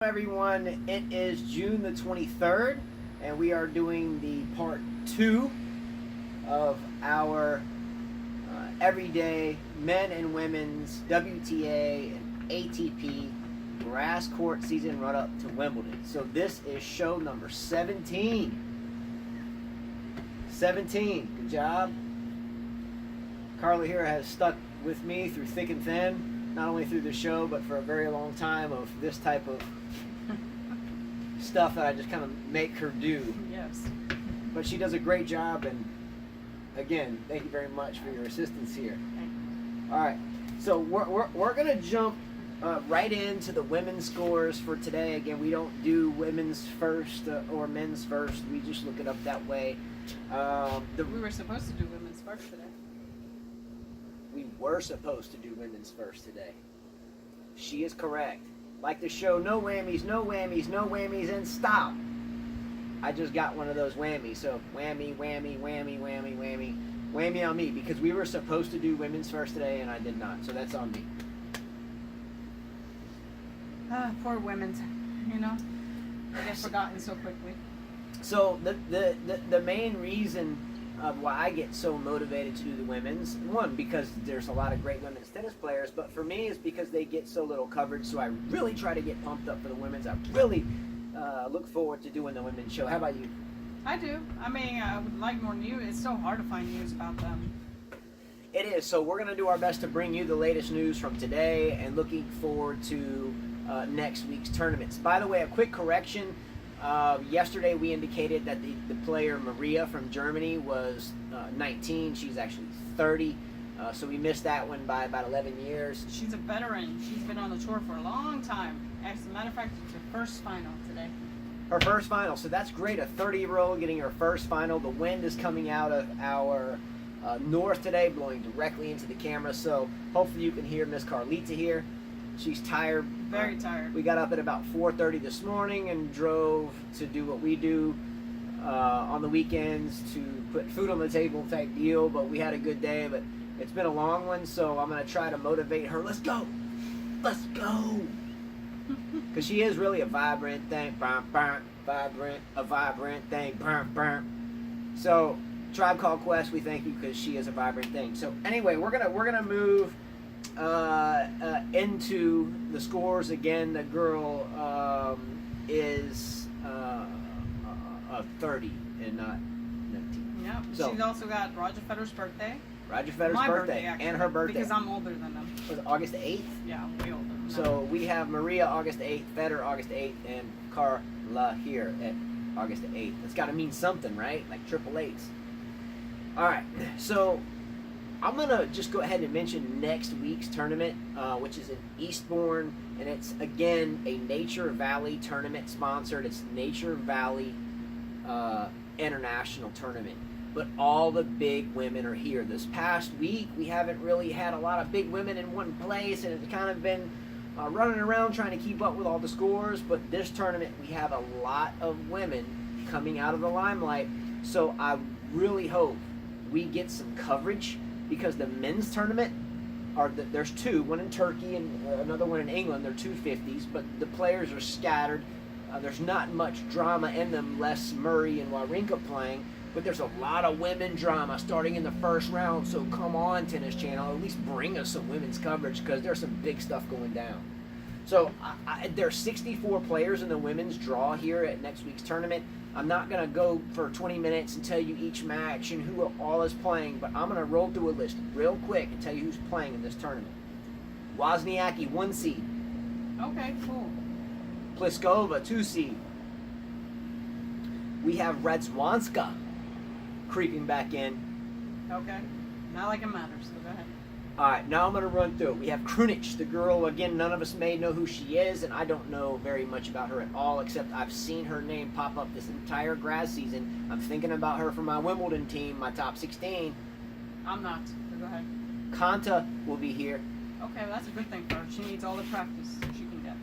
Everyone, it is June the 23rd, and we are doing the part 2 of our everyday men and women's WTA and ATP grass court season run up to Wimbledon. So this is show number 17. 17, good job. Carla here has stuck with me through thick and thin, not only through the show, but for a very long time of this type of stuff that I just kind of make her do. Yes. But she does a great job, and again, thank you very much for your assistance here. All right, so we're going to jump right into the women's scores for today. Again, we don't do women's first or men's first. We just look it up that way. We were supposed to do women's first today. We were supposed to do women's first today. She is correct. Like the show, no whammies, no whammies, no whammies, and stop. I just got one of those whammies, so whammy, whammy, whammy, whammy, whammy. Whammy on me, because we were supposed to do women's first today, and I did not, so that's on me. Poor women's, you know, they get forgotten so quickly. So the main reason of why I get so motivated to do the women's, one, because there's a lot of great women's tennis players, but for me, it's because they get so little coverage, so I really try to get pumped up for the women's. I really look forward to doing the women's show. How about you? I do. I mean, I would like more news. It's so hard to find news about them. It is, so we're going to do our best to bring you the latest news from today and looking forward to next week's tournaments. By the way, a quick correction. Yesterday we indicated that the player Maria from Germany was 19. She's actually 30. So we missed that one by about 11 years. She's a veteran. She's been on the tour for a long time. As a matter of fact, it's her first final today. Her first final. So that's great. A 30-year-old getting her first final. The wind is coming out of our north today, blowing directly into the camera. So hopefully you can hear Miss Carlita here. She's tired. Very tired. We got up at about 4:30 this morning and drove to do what we do on the weekends to put food on the table type deal. But we had a good day. But it's been a long one, so I'm going to try to motivate her. Let's go. Let's go. Because she is really a vibrant thing. A vibrant thing. So, Tribe Called Quest, we thank you because she is a vibrant thing. So anyway, we're gonna move into the scores again. The girl is 30 and not 19. Yep. So, she's also got Roger Federer's birthday. Roger Federer's My birthday actually, and her birthday. Because I'm older than them. Was it August 8th? Yeah, I'm way older than them. So we have Maria August 8th, Federer August 8th, and Carla here at August 8th. That's got to mean something, right? Like triple eights. All right, so I'm going to just go ahead and mention next week's tournament, which is in Eastbourne, and it's, again, a Nature Valley tournament sponsored. It's Nature Valley International Tournament. But all the big women are here. This past week, we haven't really had a lot of big women in one place, and it's kind of been running around trying to keep up with all the scores. But this tournament, we have a lot of women coming out of the limelight. So I really hope we get some coverage, because the men's tournament, there's two, one in Turkey and another one in England. They're 250s, but the players are scattered. There's not much drama in them, less Murray and Wawrinka playing. But there's a lot of women drama starting in the first round, so come on, Tennis Channel, at least bring us some women's coverage, because there's some big stuff going down. So there's 64 players in the women's draw here at next week's tournament. I'm not going to go for 20 minutes and tell you each match and who all is playing, but I'm going to roll through a list real quick and tell you who's playing in this tournament. Wozniacki, 1 seed. Okay, cool. Pliskova, 2 seed. We have Radzwanska creeping back in. Okay. Not like it matters, so go ahead. All right, now I'm going to run through it. We have Krunic, the girl, again, none of us may know who she is, and I don't know very much about her at all, except I've seen her name pop up this entire grass season. I'm thinking about her for my Wimbledon team, my top 16. I'm not, so go ahead. Konta will be here. Okay, well, that's a good thing for her. She needs all the practice she can get.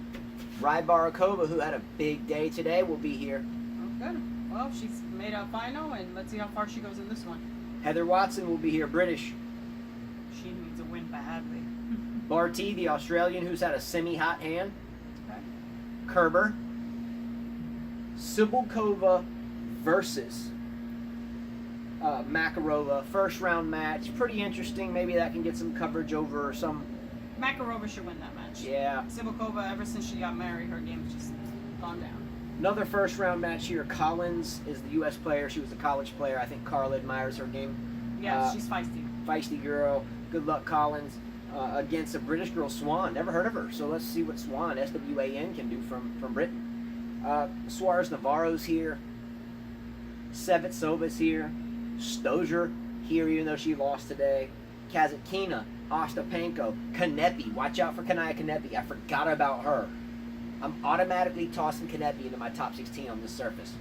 Rybarakova, who had a big day today, will be here. Oh, good. Well, she's made a final, and let's see how far she goes in this one. Heather Watson will be here, British. She needs a win badly. Barty, the Australian, who's had a semi-hot hand. Okay. Kerber, Cibulkova versus Makarova. First round match. Pretty interesting. Maybe that can get some coverage over some. Makarova should win that match. Yeah. Cibulkova, ever since she got married, her game's just gone down. Another first round match here. Collins is the U.S. player. She was a college player. I think Carla admires her game. Yeah, she's feisty. Feisty girl. Good luck, Collins. Against a British girl, Swan. Never heard of her. So let's see what Swan, S-W-A-N, can do from Britain. Suarez Navarro's here. Sevitsova's here. Stozer here, even though she lost today. Kazatkina, Ostapenko, Kanepi. Watch out for Kanaya Kanepi. I forgot about her. I'm automatically tossing Kanepi into my top 16 on this surface.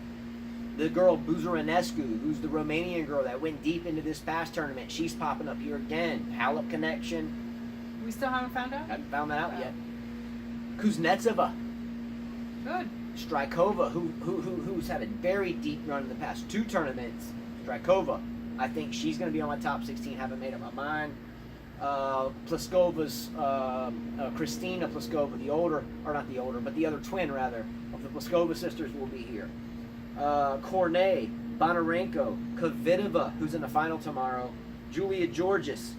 The girl Buzaranescu, who's the Romanian girl that went deep into this past tournament, she's popping up here again. Halep connection. We still haven't found out? Haven't found that out yet. Kuznetsova. Good. Strykova, who's had a very deep run in the past 2 tournaments. Strykova, I think she's going to be on my top 16. Haven't made up my mind. Pliskova's, Kristina Pliskova, the older, or not the older, but the other twin, rather, of the Pliskova sisters will be here. Cornet, Bonarenko, Kvitova, who's in the final tomorrow. Julia Georgis.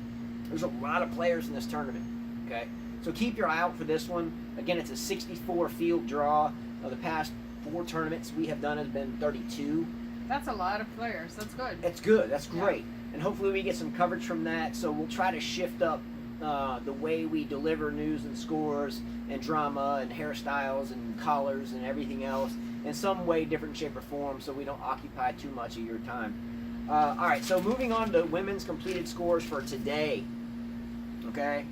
There's a lot of players in this tournament, okay? So keep your eye out for this one. Again, it's a 64 field draw. The past 4 tournaments we have done has been 32. That's a lot of players. That's good. It's good. That's great. Yeah. And hopefully we get some coverage from that. So we'll try to shift up the way we deliver news and scores and drama and hairstyles and collars and everything else in some way, different shape or form, so we don't occupy too much of your time. All right, so moving on to women's completed scores for today. Okay,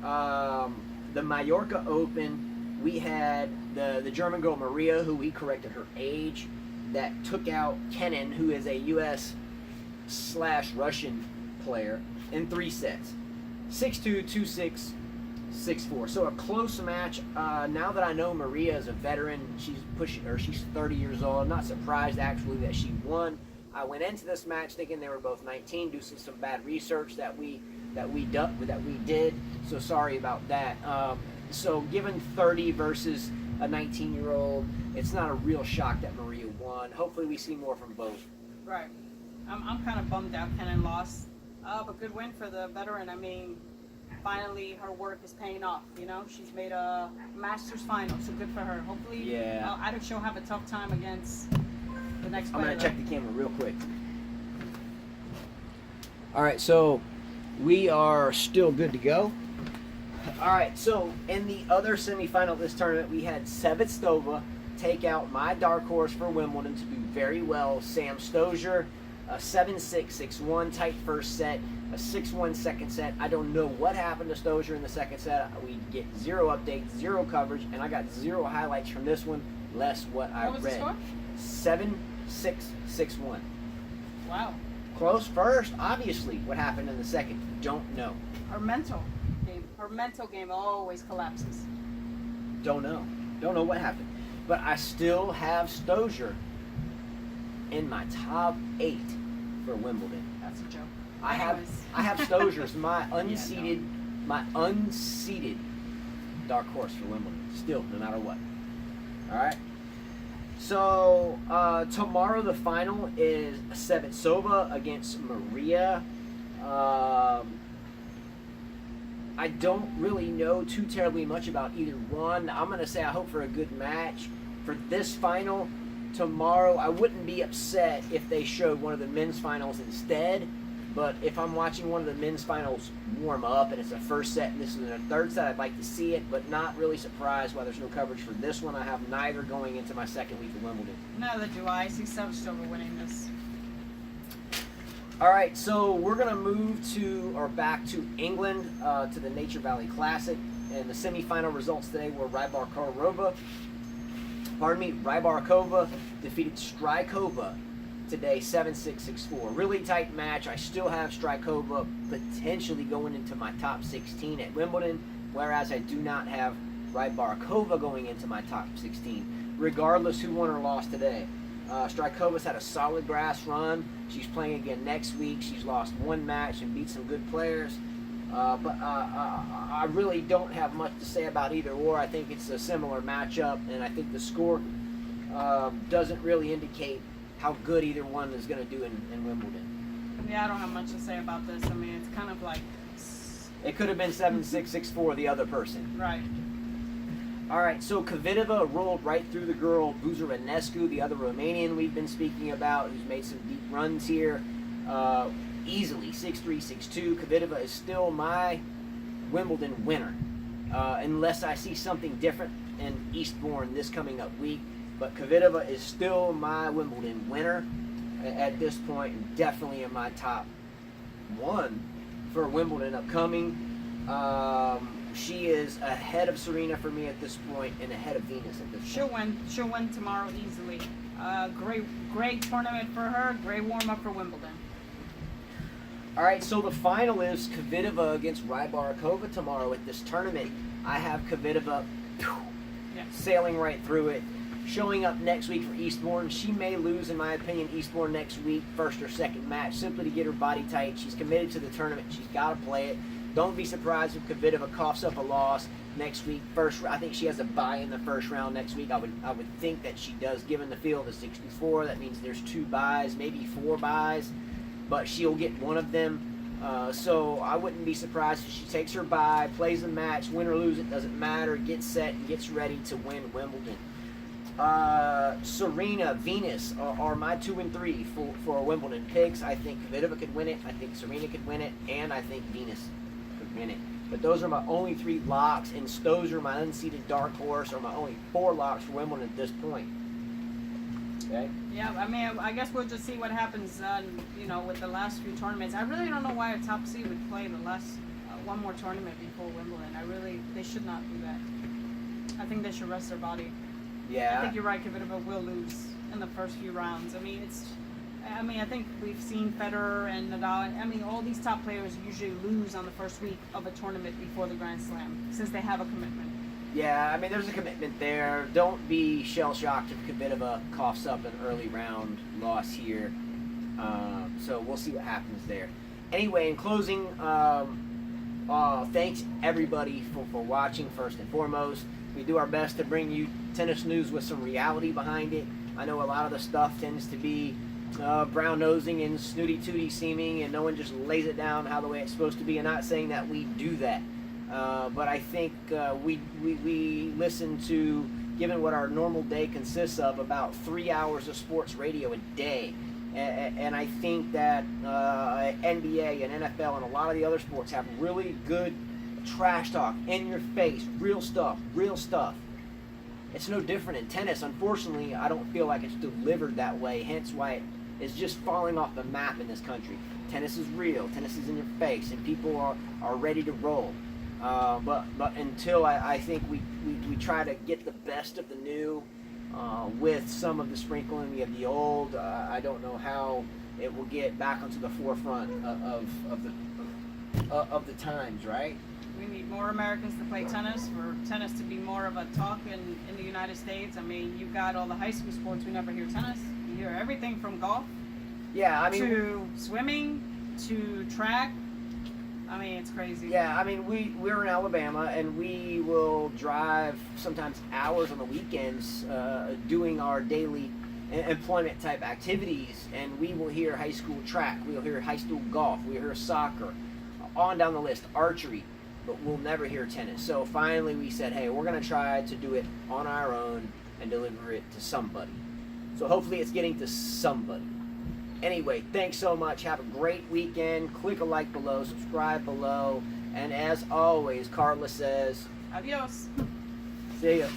the Mallorca Open, we had the German girl Maria, who we corrected her age, that took out Kenin, who is a U.S./Russian player, in 3 sets. 6-2, 2-6, 6-4. So a close match. Now that I know Maria is a veteran, she's 30 years old. I'm not surprised actually that she won. I went into this match thinking they were both 19. Do some bad research that we did. So sorry about that. So given 30 versus a 19-year-old, it's not a real shock that Maria won. Hopefully we see more from both. Right. I'm kind of bummed out Kenin lost. But good win for the veteran. I mean, finally her work is paying off. You know, she's made a Masters final, so good for her. Hopefully, I think she'll have a tough time against the next player. I'm gonna check the camera real quick. All right, so we are still good to go. All right, so in the other semifinal of this tournament, we had Sevitskova take out my dark horse for Wimbledon to do very well, Sam Stosur. A 7-6, 6-1 tight first set, a 6-1 second set. I don't know what happened to Stosur in the second set. We get 0 updates, 0 coverage, and I got 0 highlights from this one, less what I was read. The score? 7-6, 6-1. Wow. Close first, obviously. What happened in the second? Don't know. Her mental game always collapses. Don't know. Don't know what happened. But I still have Stosur in my top 8 for Wimbledon. That's a joke. I have Stosur as my unseeded dark horse for Wimbledon. Still, no matter what. All right. So tomorrow the final is Sevitsova against Maria. I don't really know too terribly much about either one. I'm gonna say I hope for a good match for this final. Tomorrow, I wouldn't be upset if they showed one of the men's finals instead, but if I'm watching one of the men's finals warm up and it's a first set and this is a third set, I'd like to see it, but not really surprised why there's no coverage for this one. I have neither going into my second week of Wimbledon. Neither do I. I see Sevastova winning this. All right, so we're going to move back to England, to the Nature Valley Classic, and the semifinal results today were Rybarkova defeated Strykova today, 7-6, 6-4. Really tight match. I still have Strykova potentially going into my top 16 at Wimbledon, whereas I do not have Rybarkova going into my top 16, regardless who won or lost today. Strykova's had a solid grass run. She's playing again next week. She's lost 1 match and beat some good players. I really don't have much to say about either or. I think it's a similar matchup, and I think the score doesn't really indicate how good either one is going to do in Wimbledon. Yeah, I don't have much to say about this. I mean, it's kind of like... It could have been 7-6, 6-4 the other person. Right. All right, so Kvitova rolled right through the girl Buzarenescu, the other Romanian we've been speaking about, who's made some deep runs here. Easily, 6-3, 6-2. Kvitova is still my Wimbledon winner, unless I see something different in Eastbourne this coming up week. But Kvitova is still my Wimbledon winner at this point, and definitely in my top one for Wimbledon upcoming. She is ahead of Serena for me at this point, and ahead of Venus at this point. She'll win tomorrow easily. Great tournament for her. Great warm up for Wimbledon. All right, so the final is Kvitova against Rybarikova tomorrow at this tournament. I have Kvitova sailing right through it. Showing up next week for Eastbourne. She may lose, in my opinion, Eastbourne next week, first or second match, simply to get her body tight. She's committed to the tournament. She's got to play it. Don't be surprised if Kvitova coughs up a loss next week. I think she has a bye in the first round next week. I would think that she does, given the field is 64. That means there's 2 byes, maybe 4 byes, but she'll get one of them. So I wouldn't be surprised if she takes her bye, plays the match, win or lose, it doesn't matter, gets set, and gets ready to win Wimbledon. Serena, Venus are my 2 and 3 for Wimbledon picks. I think Kvitova could win it. I think Serena could win it, and I think Venus could win it. But those are my only 3 locks, and those are my unseeded dark horse, or my only 4 locks for Wimbledon at this point. Okay. Yeah, I mean, I guess we'll just see what happens. With the last few tournaments. I really don't know why a top seed would play the last one more tournament before Wimbledon. They should not do that. I think they should rest their body. Yeah. I think you're right. Kvitova will lose in the first few rounds. I think we've seen Federer and Nadal. All these top players usually lose on the first week of a tournament before the Grand Slam, since they have a commitment. Yeah, there's a commitment there. Don't be shell-shocked if Kvitova coughs up an early round loss here. So we'll see what happens there. Anyway, in closing, thanks everybody for watching first and foremost. We do our best to bring you tennis news with some reality behind it. I know a lot of the stuff tends to be brown-nosing and snooty-tooty seeming, and no one just lays it down how the way it's supposed to be. I'm not saying that we do that, but I think we listen to, given what our normal day consists of, about 3 hours of sports radio a day. And I think that NBA and NFL and a lot of the other sports have really good trash talk, in your face, real stuff. It's no different in tennis. Unfortunately, I don't feel like it's delivered that way, hence why it is just falling off the map in this country. Tennis is real, tennis is in your face, and people are ready to roll. But until I think we try to get the best of the new with some of the sprinkling of the old, I don't know how it will get back onto the forefront of the times, right? We need more Americans to play tennis, for tennis to be more of a talk in the United States. You've got all the high school sports, we never hear tennis. You hear everything from golf to swimming to track. It's crazy. Yeah, we're in Alabama, and we will drive sometimes hours on the weekends doing our daily employment type activities, and we will hear high school track, we'll hear high school golf, we'll hear soccer, on down the list, archery, but we'll never hear tennis. So finally we said, hey, we're going to try to do it on our own and deliver it to somebody. So hopefully it's getting to somebody. Anyway, thanks so much. Have a great weekend. Click a like below, subscribe below, and as always, Carla says, adios. See ya.